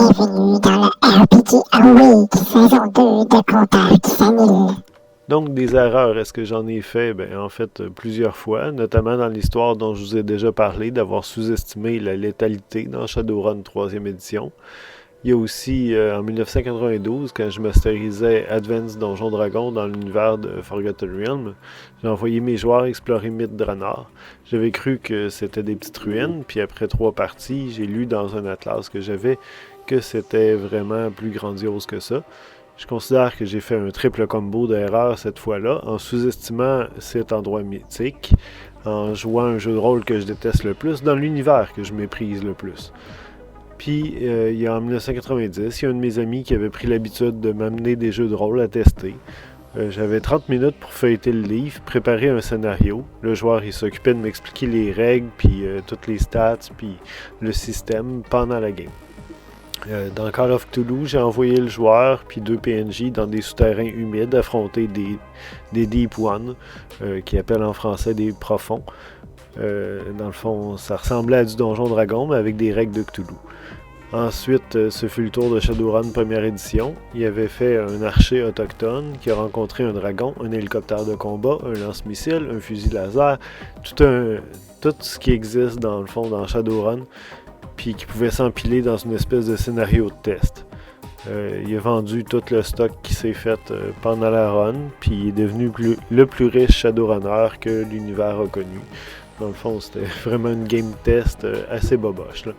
Bienvenue dans le RPG Awake, saison 2 de Contact Vanille. Donc, des erreurs, est-ce que j'en ai fait? En fait, plusieurs fois, notamment dans l'histoire dont je vous ai déjà parlé, d'avoir sous-estimé la létalité dans Shadowrun 3e édition. Il y a aussi, en 1992, quand je masterisais Advanced Donjon Dragon dans l'univers de Forgotten Realm, j'ai envoyé mes joueurs explorer Mythe Draenor. J'avais cru que c'était des petites ruines, puis après 3 parties, j'ai lu dans un atlas que j'avais que c'était vraiment plus grandiose que ça. Je considère que j'ai fait un triple combo d'erreurs cette fois-là, en sous-estimant cet endroit mythique, en jouant un jeu de rôle que je déteste le plus, dans l'univers que je méprise le plus. Puis, il y a en 1990, il y a un de mes amis qui avait pris l'habitude de m'amener des jeux de rôle à tester. J'avais 30 minutes pour feuilleter le livre, préparer un scénario. Le joueur, il s'occupait de m'expliquer les règles, puis toutes les stats, puis le système pendant la game. Dans Call of Cthulhu, j'ai envoyé le joueur puis 2 PNJ dans des souterrains humides affronter des Deep One, qui appellent en français des profonds. Dans le fond, ça ressemblait à du Donjon Dragon, mais avec des règles de Cthulhu. Ensuite, ce fut le tour de Shadowrun première édition. Il avait fait un archer autochtone qui a rencontré un dragon, un hélicoptère de combat, un lance-missile, un fusil laser, tout ce qui existe dans le fond dans Shadowrun, puis qui pouvait s'empiler dans une espèce de scénario de test. Il a vendu tout le stock qui s'est fait pendant la run, puis il est devenu le plus riche Shadowrunner que l'univers a connu. Dans le fond, c'était vraiment une game test assez boboche, là.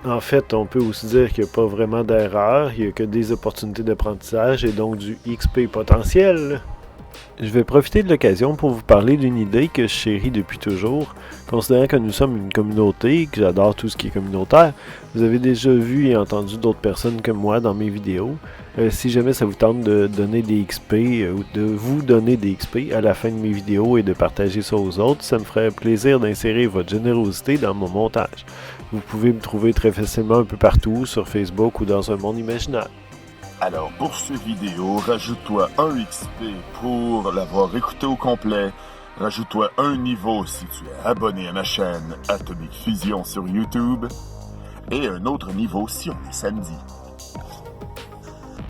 En fait, on peut aussi dire qu'il n'y a pas vraiment d'erreur, il n'y a que des opportunités d'apprentissage et donc du XP potentiel. Je vais profiter de l'occasion pour vous parler d'une idée que je chéris depuis toujours. Considérant que nous sommes une communauté, que j'adore tout ce qui est communautaire, vous avez déjà vu et entendu d'autres personnes comme moi dans mes vidéos. Si jamais ça vous tente de donner des XP ou de vous donner des XP à la fin de mes vidéos et de partager ça aux autres, ça me ferait plaisir d'insérer votre générosité dans mon montage. Vous pouvez me trouver très facilement un peu partout, sur Facebook ou dans un monde imaginaire. Alors pour cette vidéo, rajoute-toi un XP pour l'avoir écouté au complet. Rajoute-toi un niveau si tu es abonné à ma chaîne Atomic Fusion sur YouTube. Et un autre niveau si on est samedi.